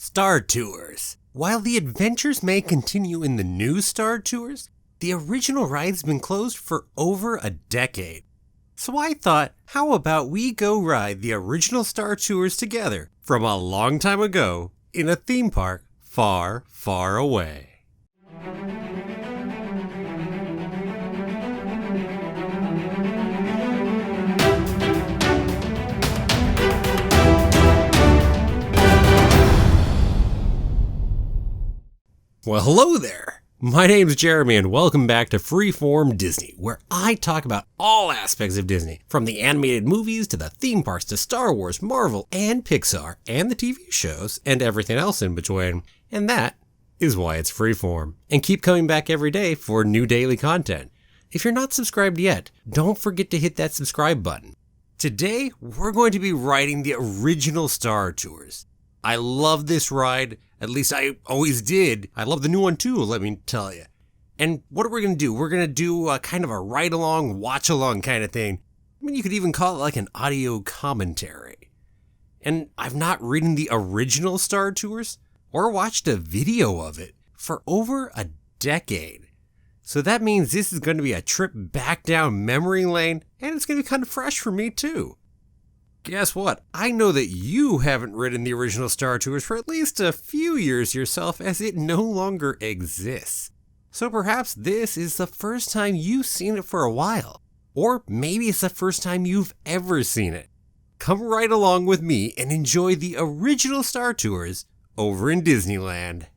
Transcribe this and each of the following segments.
Star Tours. While the adventures may continue in the new Star Tours, the original ride's been closed for over a decade. So I thought, how about we go ride the original Star Tours together from a long time ago in a theme park far, far away. Well, hello there. My name's Jeremy and welcome back to Freeform Disney, where I talk about all aspects of Disney, from the animated movies to the theme parks to Star Wars, Marvel, and Pixar, and the TV shows, and everything else in between. And that is why it's Freeform. And keep coming back every day for new daily content. If you're not subscribed yet, don't forget to hit that subscribe button. Today, we're going to be riding the original Star Tours. I love this ride. At least I always did. I love the new one too, let me tell you. And what are we going to do? We're going to do a kind of a ride-along, watch-along kind of thing. I mean, you could even call it like an audio commentary. And I've not ridden the original Star Tours or watched a video of it for over a decade. So that means this is going to be a trip back down memory lane, and it's going to be kind of fresh for me too. Guess what? I know that you haven't ridden the original Star Tours for at least a few years yourself, as it no longer exists. So perhaps this is the first time you've seen it for a while. Or maybe it's the first time you've ever seen it. Come right along with me and enjoy the original Star Tours over in Disneyland.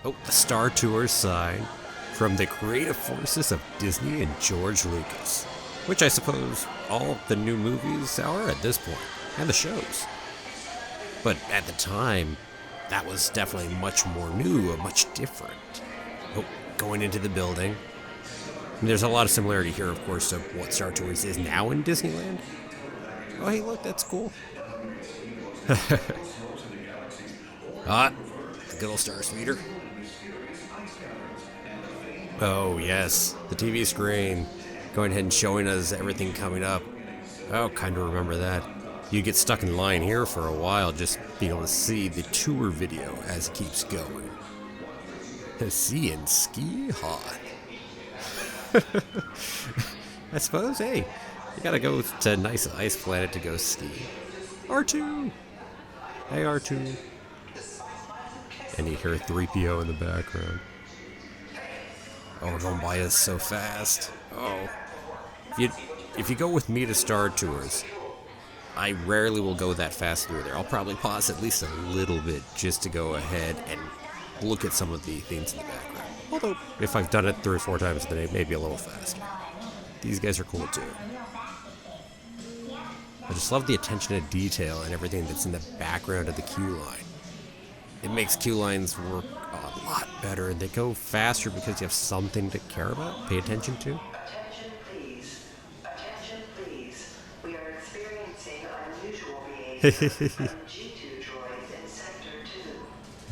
Oh, the Star Tours sign from the creative forces of Disney and George Lucas. Which I suppose all the new movies are at this point, and the shows. But at the time, that was definitely much more new, much different. Oh, going into the building. And there's a lot of similarity here, of course, to what Star Tours is now in Disneyland. Oh, hey, look, that's cool. The good old Star Speeder. Oh, yes, the TV screen. Going ahead and showing us everything coming up. Oh, kind of remember that. You get stuck in line here for a while, just being able to see the tour video as it keeps going. Seeing ski hot. I suppose, hey, you gotta go to a nice ice planet to go ski. R2! Hey, R2. And you hear 3PO in the background. Oh, we're going by us so fast. Oh. If you go with me to Star Tours, I rarely will go that fast through there. I'll probably pause at least a little bit just to go ahead and look at some of the things in the background. Although, if I've done it 3 or 4 times today, maybe a little faster. These guys are cool too. I just love the attention to detail and everything that's in the background of the queue line. It makes queue lines work a lot better, and they go faster because you have something to care about, pay attention to.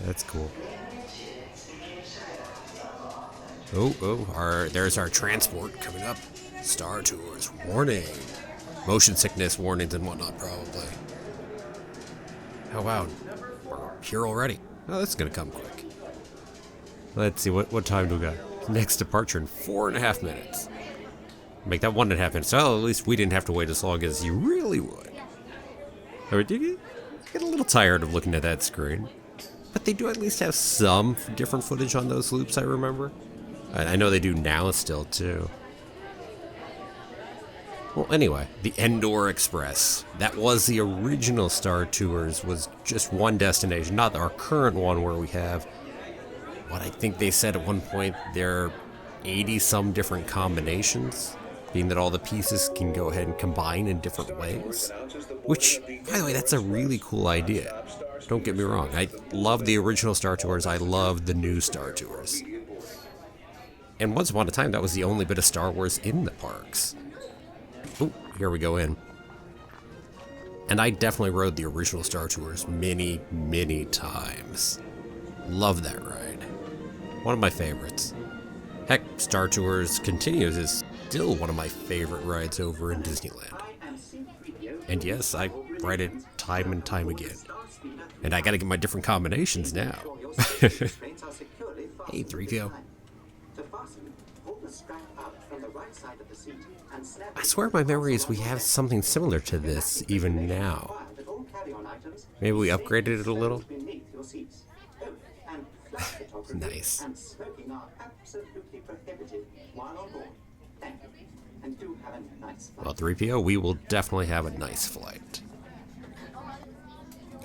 That's cool. There's our transport coming up. Star Tours, warning. Motion sickness warnings and whatnot, probably. Oh wow, we're here already. Oh, this is gonna come quick. Let's see, what time do we got? Next departure in 4.5 minutes. Make that 1.5 minutes. Oh, at least we didn't have to wait as long as you really would. Or did you get a little tired of looking at that screen? But they do at least have some different footage on those loops, I remember. I know they do now still, too. Well, anyway, the Endor Express. That was the original Star Tours, was just one destination, not our current one where we have, what I think they said at one point, there are 80-some different combinations, being that all the pieces can go ahead and combine in different ways. Which, by the way, that's a really cool idea. Don't get me wrong, I love the original Star Tours, I love the new Star Tours. And once upon a time, that was the only bit of Star Wars in the parks. Oh, here we go in. And I definitely rode the original Star Tours many, many times. Love that ride. One of my favorites. Heck, Star Tours Continues is still one of my favorite rides over in Disneyland. And yes, I ride it time and time again. And I gotta get my different combinations now. Hey, 3PO. I swear my memory is we have something similar to this even now. Maybe we upgraded it a little? Nice. Well, 3PO, we will definitely have a nice flight.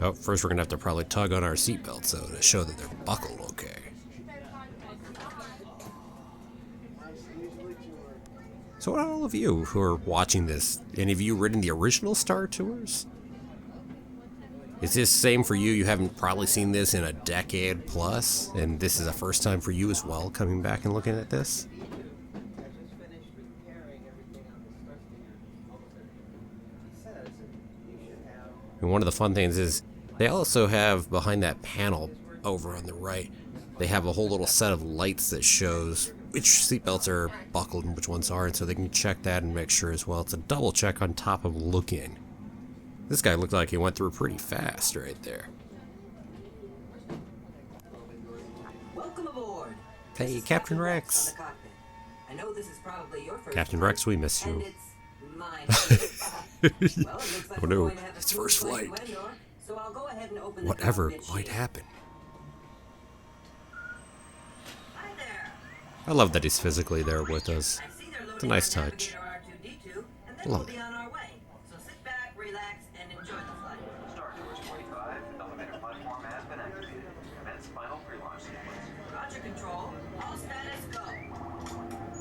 Oh, first we're gonna have to probably tug on our seatbelts though to show that they're buckled okay. So all of you who are watching this, any of you ridden the original Star Tours? Is this same for you? You haven't probably seen this in a decade plus, and this is the first time for you as well, coming back and looking at this? And one of the fun things is they also have behind that panel over on the right, they have a whole little set of lights that shows which seatbelts are buckled and which ones aren't, so they can check that and make sure as well. It's a double check on top of looking. This guy looked like he went through pretty fast right there. Welcome aboard. Hey, Captain Rex. I know this is probably your first Captain Rex, we miss you. and it's mine. Well, it looks like Oh we're no, going to have a it's smooth first flight flight. to Endor, so I'll go ahead and open the Whatever cockpit might sheet. happen. Hi there. I love that he's physically there with us. I see they're It's a loading nice our touch. navigator R2-D2, and then Love we'll be on our way. So sit back, relax, and enjoy the flight. Star Tours 45, elevator platform has been activated. Commence final pre-launch sequence. Roger, control. All status go.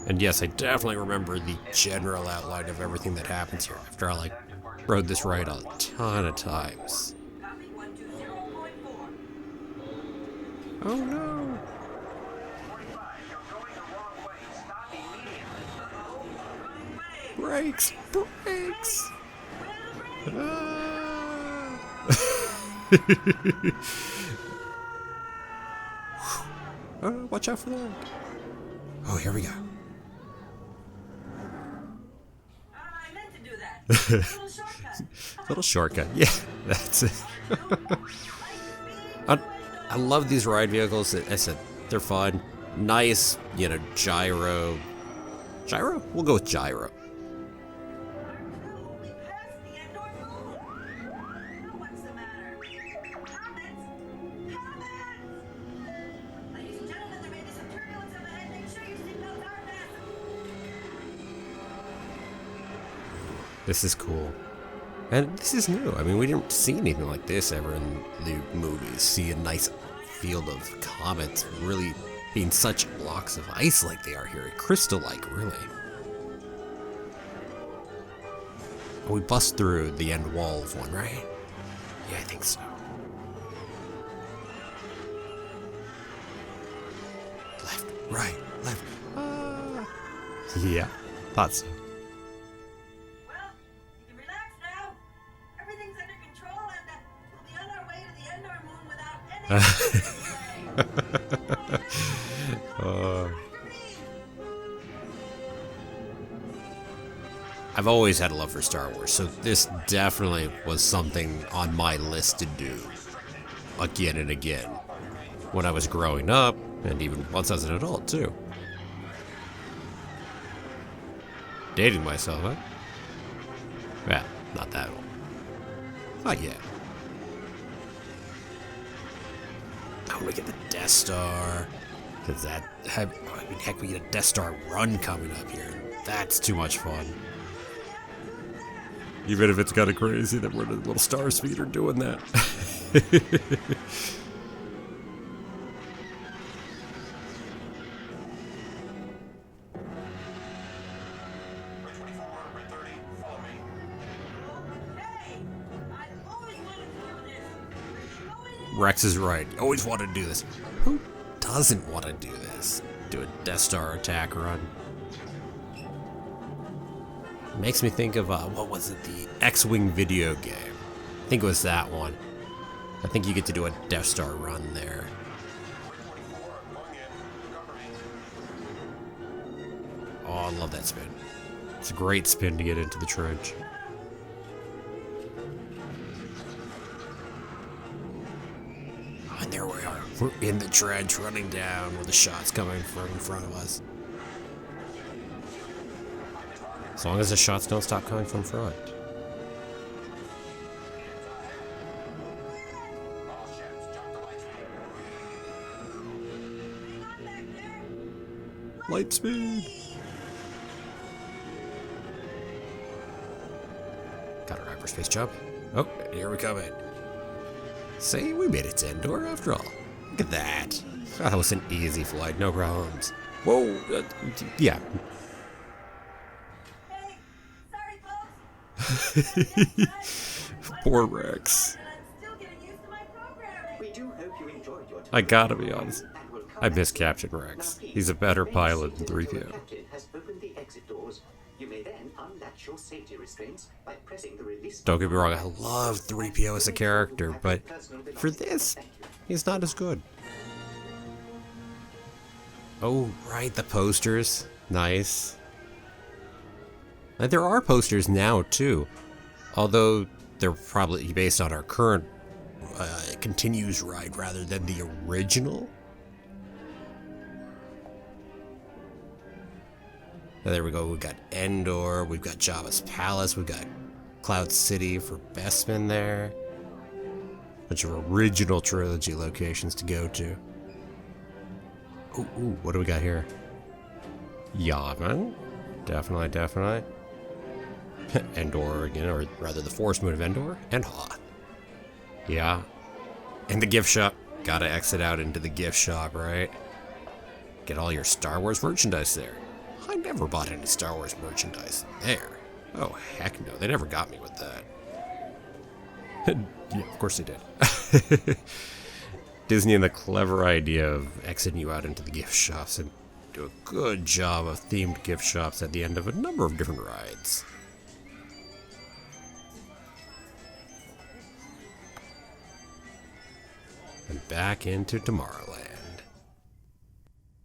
And yes, I definitely remember the general outline of everything that happens here after I rode this ride a ton of times. Copy 120.4. Oh no! 45, you're going the wrong way. Stop immediately. Uh-oh. Wrong way. Brakes! Brakes! Where are the brakes? Ah. Oh, watch out for that. Oh, here we go. I meant to do that. Little shortcut. Little shortcut. Yeah, that's it. I love these ride vehicles. I said they're fun. Nice, gyro. Gyro? We'll go with gyro. We passed the Endor moon. What's the matter? Comments? Ladies and gentlemen, there may be some turbulence overhead. Make sure your seatbelts are fastened. This is cool. And this is new. I mean, we didn't see anything like this ever in the movies. See a nice field of comets really being such blocks of ice like they are here. Crystal-like, really. We bust through the end wall of one, right? Yeah, I think so. Left, right, left. Yeah, thought so. Well, you can relax now. Everything's under control, and we'll be on our way to the Endor moon without any delay. I've always had a love for Star Wars, so this definitely was something on my list to do again and again when I was growing up, and even once as an adult, too. Dating myself, huh? Well, not that old. Not yet. I want to get the Death Star, because heck, we get a Death Star run coming up here. That's too much fun. Even if it's kind of crazy that we're the little Star Speeder doing that. Rex is right. Always wanted to do this. Who doesn't want to do this? Do a Death Star attack run. Makes me think of, what was it? The X-Wing video game. I think it was that one. I think you get to do a Death Star run there. Oh, I love that spin. It's a great spin to get into the trench. And there we are. We're in the trench, running down with the shots coming from in front of us. As long as the shots don't stop coming from front. Light speed. Got a hyperspace jump. Oh, here we come in. See, we made it to Endor after all. Look at that. Oh, that was an easy flight, no problems. Whoa, yeah. Hey, sorry, folks. Poor Rex. And I'm still getting used to my programming. We do hope you enjoyed your time. I gotta be honest. I miss Captain Rex. He's a better pilot than 3PO. Captain has opened the exit doors. You may then unlatch your safety restraints by pressing the release. Don't get me wrong, I love 3PO as a character, but for this, he's not as good. Oh, right, the posters. Nice. And there are posters now, too. Although they're probably based on our current continues ride rather than the original. There we go. We've got Endor. We've got Jabba's Palace. We've got Cloud City for Bespin there. Bunch of original trilogy locations to go to. Ooh, what do we got here? Yavin. Definitely, definitely. Endor again, or rather the Force Moon of Endor. And Hoth. Yeah. And the gift shop. Gotta exit out into the gift shop, right? Get all your Star Wars merchandise there. I never bought any Star Wars merchandise there. Oh, heck no. They never got me with that. Yeah, of course they did. Disney and the clever idea of exiting you out into the gift shops and do a good job of themed gift shops at the end of a number of different rides. And back into Tomorrowland.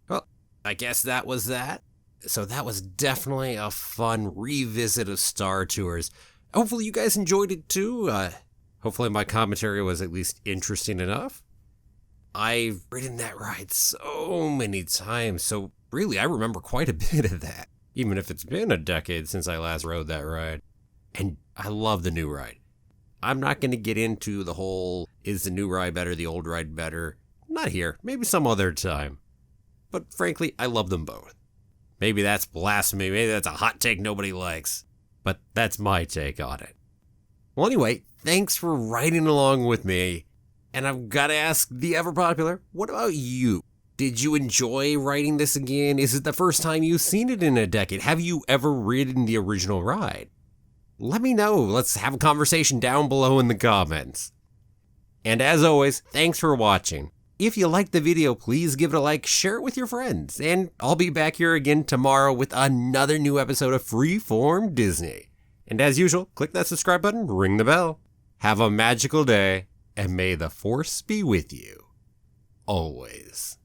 Well, I guess that was that. So that was definitely a fun revisit of Star Tours. Hopefully you guys enjoyed it too. Hopefully my commentary was at least interesting enough. I've ridden that ride so many times, so really I remember quite a bit of that, even if it's been a decade since I last rode that ride. And I love the new ride. I'm not going to get into the whole, is the new ride better, the old ride better? Not here, maybe some other time. But frankly, I love them both. Maybe that's blasphemy, maybe that's a hot take nobody likes, but that's my take on it. Well, anyway, thanks for riding along with me. And I've got to ask the ever popular, what about you? Did you enjoy riding this again? Is it the first time you've seen it in a decade? Have you ever ridden the original ride? Let me know. Let's have a conversation down below in the comments. And as always, thanks for watching. If you liked the video, please give it a like, share it with your friends, and I'll be back here again tomorrow with another new episode of Freeform Disney. And as usual, click that subscribe button, ring the bell. Have a magical day, and may the Force be with you. Always.